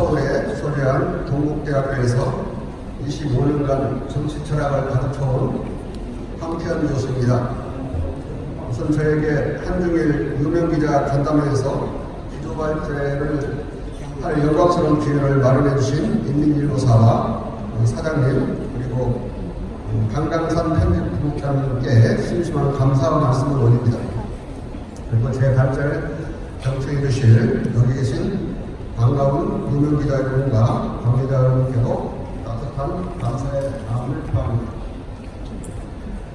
서울에 소재한 동국대학교에서 25년간 정치 철학을 가르쳐온 황태현 교수입니다. 우선 저에게 한중일 유명기자 간담회에서 기조 발제를 할 영광스러운 기회를 마련해 주신 인민일보사와 사장님 그리고 강강산 편집부국장님께 심심한 감사의 말씀을 올립니다. 그리고 제 발제를 경청해 주실 여기 계신 반가운 유명기자 여러분과 관계자 여러분께도 따뜻한 감사의 마음을 표합니다.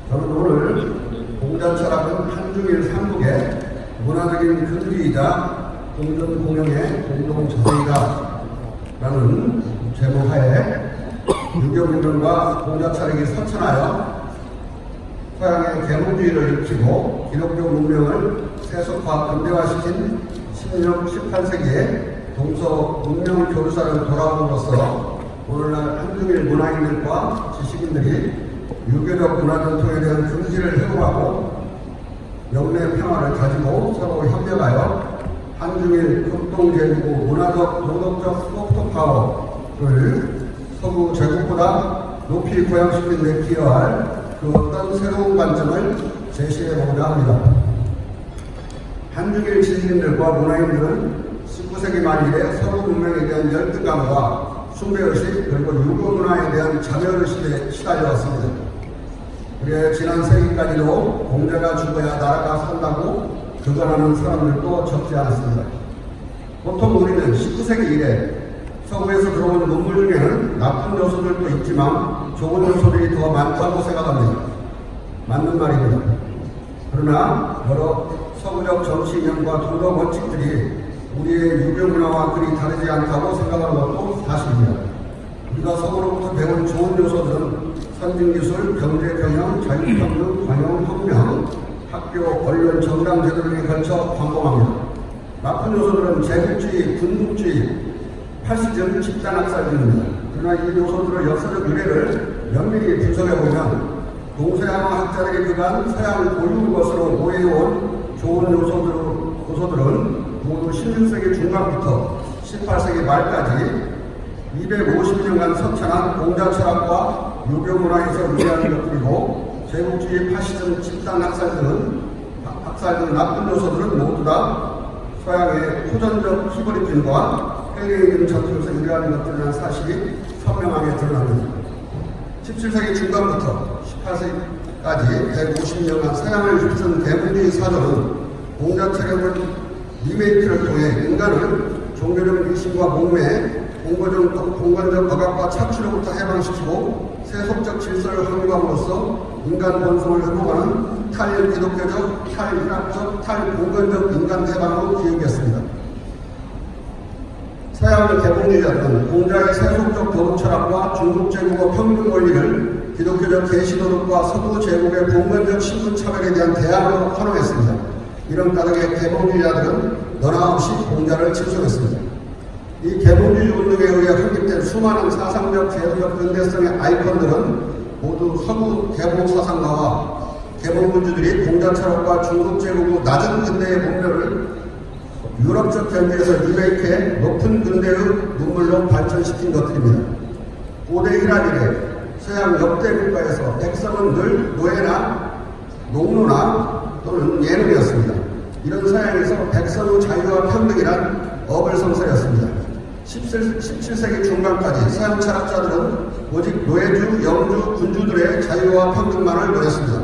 저는 오늘 공자 철학은 한중일 삼국의 문화적인 근기이자 공존 공영의 공동 자세이다 라는 제목하에 유교문명과 공자 철학이 설천하여 서양의 계몽주의를 일으키고 기독교 문명을 세속화 근대화시킨 16, 18세기의 동서 문명 교류사를 돌아옴으로써 오늘날 한중일 문화인들과 지식인들이 유교적 문화 전통에 대한 근기를 회복하고 영내 평화를 가지고 서로 협력하여 한중일 협동제국의 문화적, 도덕적 소프트 파워를 서구 제국보다 높이 고양시킨 데 기여할 그 어떤 새로운 관점을 제시해보고자 합니다. 한중일 지식인들과 문화인들은 19세기 말일에 서구 문명에 대한 열등감과 숭배의식 그리고 유교 문화에 대한 자멸의식에 시달려왔습니다. 우리의 지난 세기까지도 공자가 죽어야 나라가 산다고 주장하는 사람들도 적지 않았습니다. 보통 우리는 19세기 이래 서구에서 들어온 논문 중에는 나쁜 요소들도 있지만 좋은 요소들이 더 많다고 생각합니다. 맞는 말입니다. 그러나 여러 서구적 정치 이념과 도덕 원칙들이 우리의 유교 문화와 그리 다르지 않다고 생각하는 것도 사실입니다. 우리가 서구로부터 배운 좋은 요소들은 선진기술, 경제경영, 자유평등, 관용혁명, 학교, 언론, 정당 제도에 걸쳐 광범합니다. 나쁜 요소들은 제국주의, 군국주의, 파시즘, 집단학살입니다. 그러나 이 요소들의 역사적 유래를 면밀히 분석해보면 동서양 학자들이 그간 서양 고유 것으로 모여온 좋은 요소들은 모두 16세기 중반부터 18세기 말까지 250년간 선천한 공자 철학과 유교 문화에서 유래하는 것들이고 제국주의, 파시즘, 집단학살 등 나쁜 요소들은 모두 다 서양의 호전적 히브리즘과 헬레니즘 전통에서 유래하는 것들이라는 사실이 선명하게 드러납니다. 17세기 중반부터 18세기까지 150년간 서양을 휩쓴 대문주의 사조는 공자 철학을 리메이크를 통해 인간을 종교적 미신과 목매, 공간적 억압과 착취로부터 해방시키고 세속적 질서를 확립함으로써 인간 본성을 회복하는 탈기독교적, 탈인학적, 탈공간적 인간 해방으로 기억했습니다. 서양 개봉주의자들은 공자의 세속적 도덕 철학과 중국 제국의 평등 원리를 기독교적 계시도덕과 서구 제국의 공간적 신분 차별에 대한 대안으로 활용했습니다. 이런 가닥의 개봉주의자들은 너나 없이 공자를 칭송했습니다. 이 개봉주의 운동에 의해 확립된 수많은 사상적, 제도적 근대성의 아이콘들은 모두 서구 개봉 사상가와 개봉군주들이 공자 철학과 중국 제국의 낮은 근대의 문명을 유럽적 경제에서 리메이크해 높은 근대의 눈물로 발전시킨 것들입니다. 고대 히랍 이래 서양 역대 국가에서 백성은 늘 노예나 농노나 또는 예능이었습니다. 이런 서양에서 백성의 자유와 평등이란 어불성설이었습니다. 17세기 중반까지 서양 철학자들은 오직 노예주, 영주, 군주들의 자유와 평등만을 노렸습니다.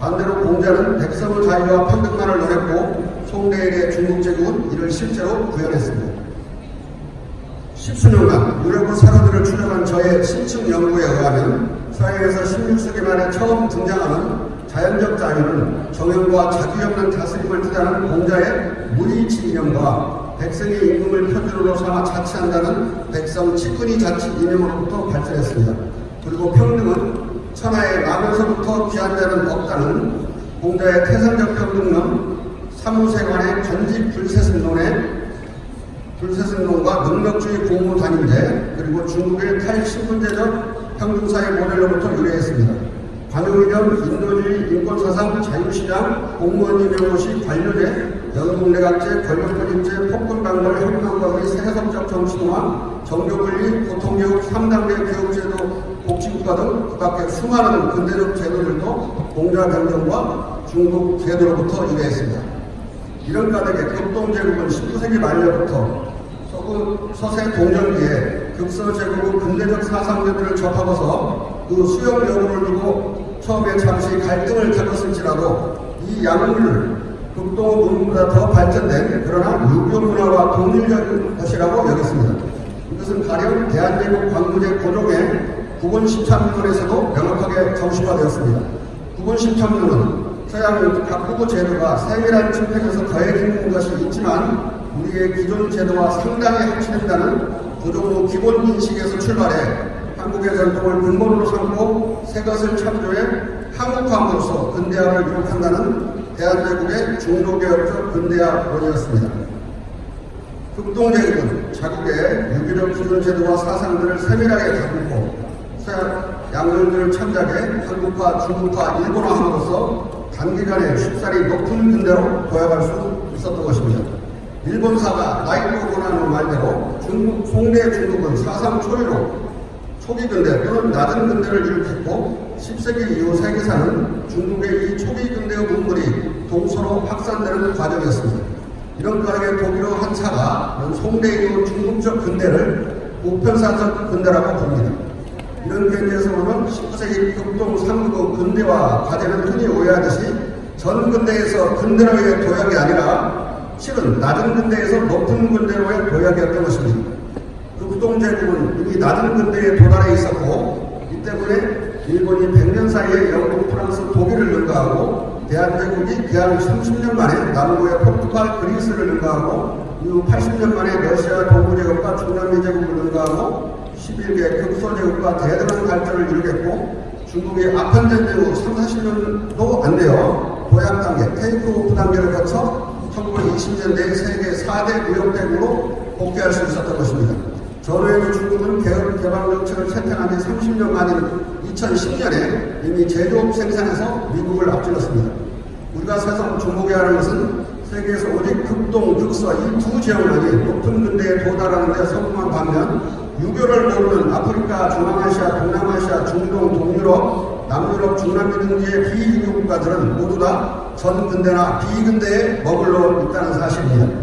반대로 공자는 백성의 자유와 평등만을 노렸고 송대일의 중국 제국은 이를 실제로 구현했습니다. 십수년간 유럽의 사료들을 추적한 저의 심층 연구에 의하면 서양에서 16세기 말에 처음 등장하는 자연적 자유는 정형과 자기 없는 다스림을 뜻하는 공자의 무의치 이념과 백성의 임금을 표준으로 삼아 자치한다는 백성 직분이 자치 이념으로부터 발전했습니다. 그리고 평등은 천하의 남에서부터 귀한 자는 없다는 공자의 태생적 평등론, 사무세관의 간집 불세승론과 능력주의 공무 단임제, 그리고 중국의 탈신분제적 평등사의 모델로부터 유래했습니다. 관용이념, 인도주의, 인권사상, 자유시장, 공무원 임용고시, 관료제, 영국 내각제, 권력권입제, 폭군방벌, 혁명과 및 세속적 정치노화, 정교분리, 보통교육, 3단계 교육제도, 복지국가 등 그 밖에 수많은 근대적 제도들도 공자병정과 중국 제도로부터 유래했습니다. 이런 까닭에 극동제국은 19세기 말년부터 서세 동전기에 극서제국의 근대적 사상제도를 접하고서 그 수용 여부를 두고 처음에 잠시 갈등을 겪었을지라도 이 약물 극동 문보다 더 발전된 그러나 유교 문화와 동일적인 것이라고 여겼습니다. 이것은 가령 대한제국 광무제 고종의 국원 13륜에서도 명확하게 정식화되었습니다. 국원 13륜은 서양 각국의 제도가 세밀한 집행에서 더해지는 것이 있지만 우리의 기존 제도와 상당히 합치된다는 고종의 기본 인식에서 출발해 한국의 전통을 근본으로 삼고 새 것을 창조해 한국화함으로써 근대화를 이룩한다는 대한제국의 중도개혁적 근대화론이었습니다. 극동제국은 자국의 유교적 기존 제도와 사상들을 세밀하게 다듬고 서양 양론들을 참작해 한국화, 중국화, 일본화함으로써 단기간에 쉽사리 높은 근대로 도약할 수 있었던 것입니다. 일본사가 나이토 고난의 말대로 중국, 송대 중국은 사상 초유로 초기 근대 또는 낮은 근대를 이룩했고 10세기 이후 세계사는 중국의 이 초기 근대의 문물이 동서로 확산되는 과정이었습니다. 이런 까닭에 독일의 한차가 송대 이후 중국적 근대를 보편사적 근대라고 봅니다. 이런 견지에서는 19세기 극동 삼국의 근대화 과제는 흔히 오해하듯이 전 근대에서 근대로의 도약이 아니라 실은 낮은 근대에서 높은 근대로의 도약이었던 것입니다. 극동제국은 이미 낮은 근대에 도달해 있었고 이 때문에 일본이 100년 사이에 영국, 프랑스, 독일을 능가하고 대한제국이 기한 30년 만에 남부의 포르투갈, 그리스를 능가하고 이후 80년 만에 러시아 동부제국과 중남미 제국을 능가하고 11개 극소제국과 대등한 발전을 이루겠고 중국이 아편전 이후 30-40년도 안 되어 도약 단계, 테이크오프 단계를 거쳐 1920년대에 세계 4대 무역대국으로 복귀할 수 있었던 것입니다. 전후에도 중국은 개방 정책을 채택한 지 30년 만인 2010년에 이미 제조업 생산에서 미국을 앞질렀습니다. 우리가 세상 주목해야 하는 것은 세계에서 오직 극동, 극서 이 두 지역만이 높은 근대에 도달하는 데 성공한 반면 유교를 모르는 아프리카, 중앙아시아, 동남아시아, 중동, 동유럽, 남유럽, 중남미 등지의 비유교 국가들은 모두 다 전근대나 비근대에 머물러 있다는 사실입니다.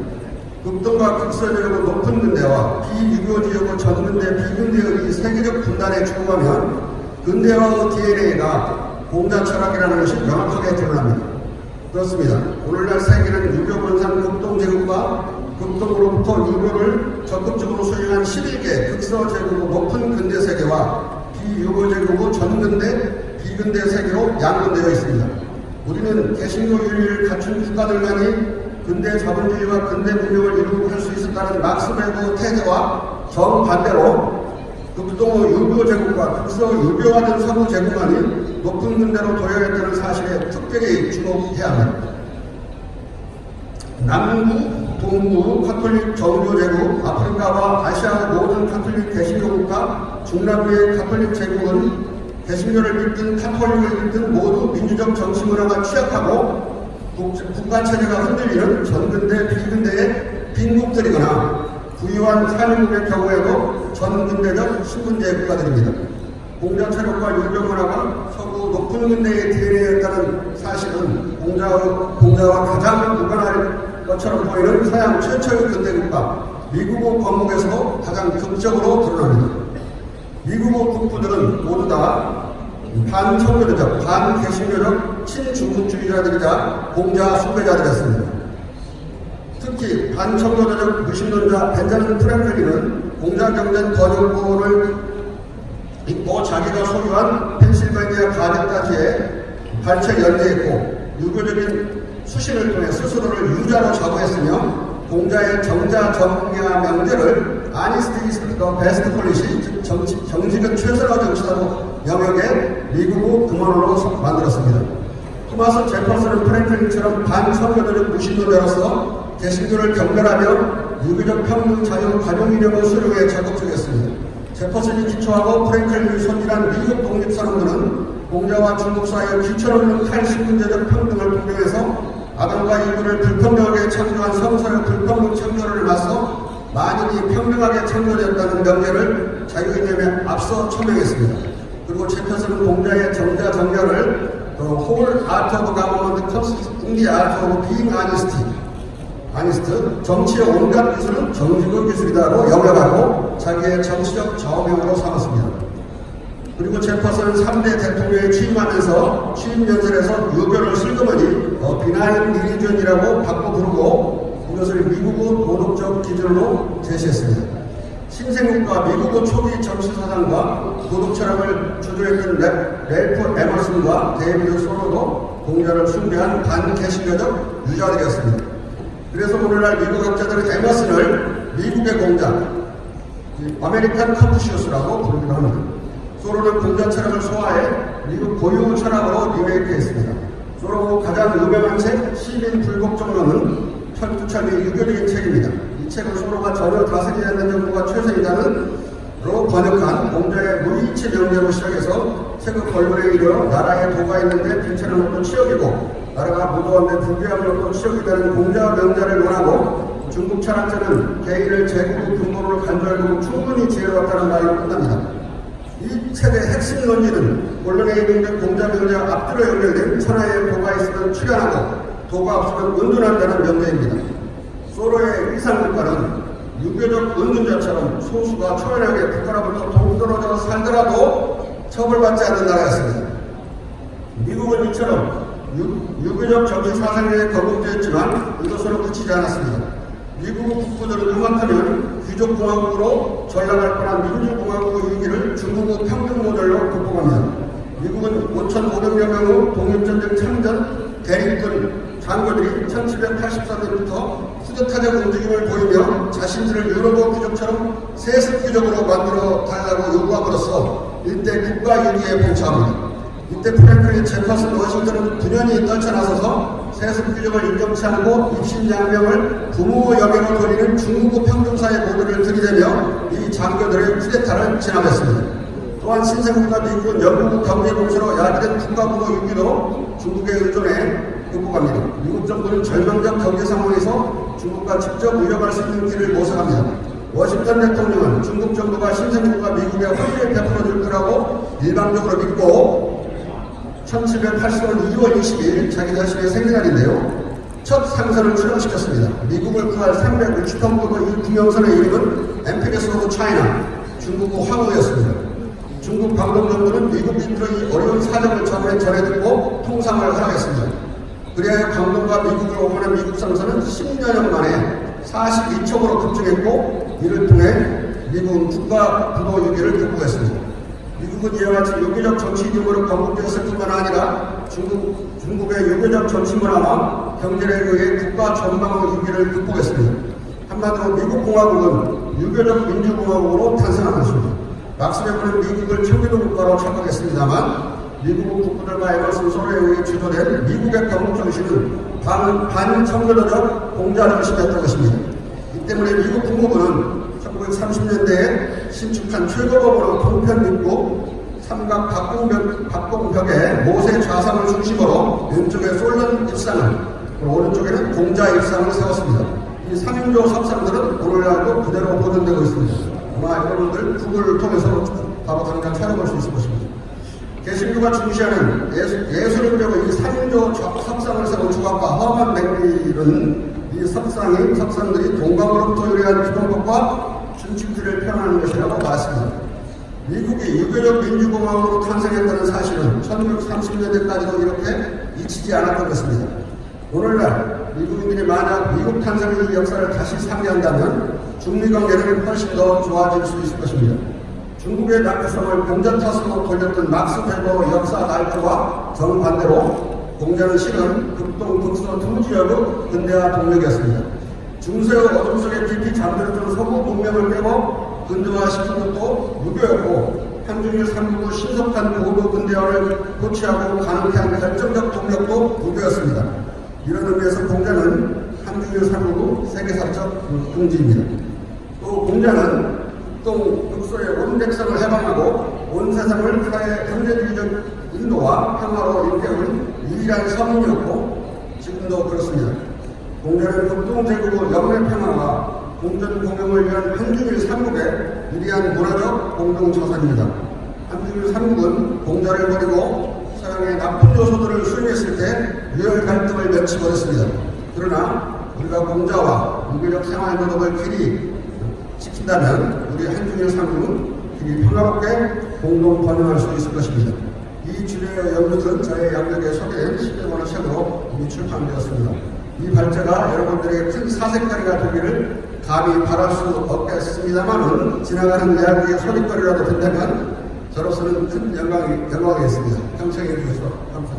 극동과 극서지역의 높은 근대와 비유교 지역의 전근대, 비근대의 이 세계적 분단에 주목하면 근대화의 DNA가 공자 철학이라는 것이 명확하게 드러납니다. 그렇습니다. 오늘날 세계는 유교 본산 극동제국과 극동으로부터 유교를 적극적으로 수용한 11개 극서제국의 높은 근대 세계와 비유교제국의 전근대, 비근대 세계로 양분되어 있습니다. 우리는 개신교 윤리를 갖춘 국가들만이 근대 자본주의와 근대 문명을 이루할 수 있었다는 막스 베르의 태제와 정반대로 극동의 유교 제국과 극서 유교화된 서구 제국만이 높은 근대로 도약했다는 사실에 특별히 주목해야 합니다. 남부, 동부 가톨릭 정교 제국, 아프리카와 아시아 모든 가톨릭 개신교 국가, 중남미의 가톨릭 제국은 개신교를 믿든 카톨릭을 믿든 모두 민주적 정치 문화가 취약하고 국가체제가 흔들리는 전근대, 비근대의 빈국들이거나 부유한 산유국의 경우에도 전근대적 신분제 국가들입니다. 공자체력과 유교문화가 서구 높은 근대의 DNA였다는 사실은 공자와 가장 무관할 것처럼 보이는 서양 최초의 근대국가 미국의 건국에서도 가장 극적으로 드러납니다. 미국의 국부들은 모두 다 반청교도적, 반개신교적 친중국주의자들이자 공자 숭배자들이었습니다. 특히 반청교도적 무신론자 벤자민 프랭클린은 공자 경전 번역본을 읽고 자기가 소유한 펜실베니아 가든까지에 발췌 연대했고 유교적인 수신을 통해 스스로를 유자로 자부했으며 공자의 정자 정야 명제를 아니스트 이스트 더 베스트 폴리시, 즉 정직은 최선의 정치다로 영역에 미국의 금원으로 만들었습니다. 토마스 제퍼슨은 프랭클린처럼 반청교도적 무신론자로서 개신교를 경멸하며 유교적 평등 자유 관용 이념의 수령에 적극적이었습니다. 제퍼슨이 기초하고 프랭클린이 손질한 미국 독립선언문은 공자와 중국 사이의 기철없는 탈신분제적 평등을 통해서 아담과 이브를 불평등하게 창조한 성서의 불평등 창조를 맞서 만인이 평등하게 창조되었다는 명제를 자유이념에 앞서 처명했습니다. 그리고 제퍼슨은 공자의 정자 정렬을 whole art of government consists in the art of being honest, 정치의 온갖 기술은 정직의 기술이다고 영역하고 자기의 정치적 저명으로 삼았습니다. 그리고 제퍼슨은 3대 대통령에 취임하면서 취임 연설에서 유교를 슬그머니 비나인 리리전이라고 바꿔 부르고 이것을 미국의 도덕적 기준으로 제시했습니다. 신생국가 미국의 초기 정치 사상과 도덕 철학을 주도했던 래프 에머슨과 데이비드 소로도 공자를 숭배한 반개신교적 유자들이었습니다. 그래서 오늘날 미국 학자들은 에머슨을 미국의 공자, 아메리칸 컨푸시우스라고 부르기도 합니다. 소로는 공자 철학을 소화해 미국 고유 철학으로 리메이크했습니다. 소로 가장 유명한 책 시민 불복종론은 철두철미 유교적인 책입니다. 이 책은 소로가 전혀 다스리지 않는 정부가 최선이다는로 번역한 공자의 무이치 명제로 시작해서 책의 결론에 이르러 나라에 도가 있는데 괜찮은 것도 치욕이고 나라가 무도한데 불교한 것도 치욕이라는 공자 명제를 논하고 중국 철학자는 개인을 제국 근거로 간절고 충분히 지혜로웠다는 말로 끝납니다. 이 책의 핵심 논리는 본론에 있는 공자 명제와 앞뒤로 연결된 천하에 도가 있으면 출현하고 도가 없으면 은둔한다는 명제입니다. 소로의 이상국가는 유교적 은둔자처럼 소수가 초연하게 국가로부터 동떨어져 살더라도 처벌받지 않는 나라였습니다. 미국은 이처럼 유교적 정치 사상에 거북되었지만 이것으로 그치지 않았습니다. 미국 국부들은 그만하면 귀족공화국으로 전락할 뻔한 민주공화국의 위기를 중국의 평등 모델로 극복합니다. 미국은 5,500여 명의 독립전쟁 참전 대립군 장교들이 1784년부터 쿠데타적 움직임을 보이며 자신들을 유럽어 귀족처럼 세습 귀족으로 만들어 달라고 요구함으로써 일대 국가 위기에 봉착합니다. 이때 프랭클린 제퍼슨 워싱턴은 분연히 떨쳐나서서 세습 귀족을 인정치 않고 입신양명을 부모의 영예로 돌리는 중국의 평등사의 모델을 들이대며 이 장교들의 쿠데타를 진압했습니다. 또한 신생국가 미국은 영국의 경제 공세로 야기된 국가부도 위기도 중국에 의존해 극복합니다. 미국 정부는 절망적 경제 상황에서 중국과 직접 무역할 수 있는 길을 모색합니다. 워싱턴 대통령은 중국 정부가 신생국가 미국에 호의를 베풀어줄 거라고 일방적으로 믿고 1780년 2월 22일 자기 자신의 생일날인데요. 첫 상선을 출항시켰습니다. 미국을 구할 360톤급의 이 구명선의 이름은 엠피레스 오브 차이나, 중국의 황후였습니다. 중국 광동정부는 미국인들의 어려운 사정을 전해 듣고 통상을 허락했습니다. 그래야 광동과 미국을 오가는 미국 상선은 10년 만에 42척으로 급증했고 이를 통해 미국은 국가 부도 위기를 극복했습니다. 미국은 이와 같이 유교적 정치 이념으로 건국되었을 뿐만 아니라 중국의 유교적 정치 문화와 경제에 의해 국가 전망의 위기를 극복했습니다. 한마디로 미국 공화국은 유교적 민주공화국으로 탄생한 것입니다. 막스웨프는 미국을 청교도 국가로 착각했습니다만 미국 국부들과 에머슨 소로에 의해 주도된 미국의 건국 정신은 반청교도적 공자 정신이었던 것입니다. 이 때문에 미국 국무부는 1930년대에 신축한 최고법으로 통편 입구 삼각 박공벽에 모세 좌상을 중심으로 왼쪽에 솔론 입상을 오른쪽에는 공자 입상을 세웠습니다. 이 삼인조 석상들은 오늘날도 그대로 보존되고 있습니다. 아마 여러분들 구글을 통해서 바로 당장 찾아볼 수 있을 것입니다. 개신교가 중시하는 예수님적인 이 삼인조 석상을 세운 주각과 험한 맥밀은 이 석상들이 동방으로부터 유래한 기본법과 준칙들을 표현하는 것이라고 봤습니다. 미국이 유교적 민주공화국으로 탄생했다는 사실은 1930년대까지도 이렇게 잊히지 않았던 것입니다. 오늘날 미국인들이 만약 미국 탄생의 역사를 다시 상기한다면 중미관계는 훨씬 더 좋아질 수 있을 것입니다. 중국의 낙후성을 공자 탓으로 돌렸던 막스 베버의 역사 날조와 정반대로 공자는 실은 극동, 극서 두 지역의 근대화 동력이었습니다. 중세의 어둠 속에 깊이 잠들었던 서구 문명을 깨고 근대화시킨 것도 유교였고 한중일 삼국의 신속한 고도 근대화를 고취하고 가능케 한 결정적 동력도 유교였습니다. 이런 의미에서 공자는 한중일 삼국의 세계사적 긍지입니다. 또 공자는 극동, 극서의 온 백성을 해방하고 온 세상을 사회 현대주의적 인도와 평화로 일깨운 유일한 서문이었고 지금도 그렇습니다. 공자는 극동제국의 영래평화와 공전공영을 위한 한중일 삼국의 유리한 문화적 공동자산입니다. 한중일 삼국은 공자를 버리고 서양의 나쁜 요소들을 수용했을 때 유혈 갈등을 맺혀버렸습니다. 그러나 우리가 공자와 유교적 생활 도덕을 길이 지킨다면 우리 한중일 삼국은 길이 평화롭게 공동 번영할 수 있을 것입니다. 이 주제의 연극은 저의 양력에 소개된 10여권의 책으로 이미 출판되었습니다. 이 발제가 여러분들에게 큰 사색거리가 되기를 감히 바랄 수 없겠습니다만은 지나가는 이야기의 소리거리라도 된다면 저로서는 큰 영광이겠습니다. 경청해 주셔서 감사합니다.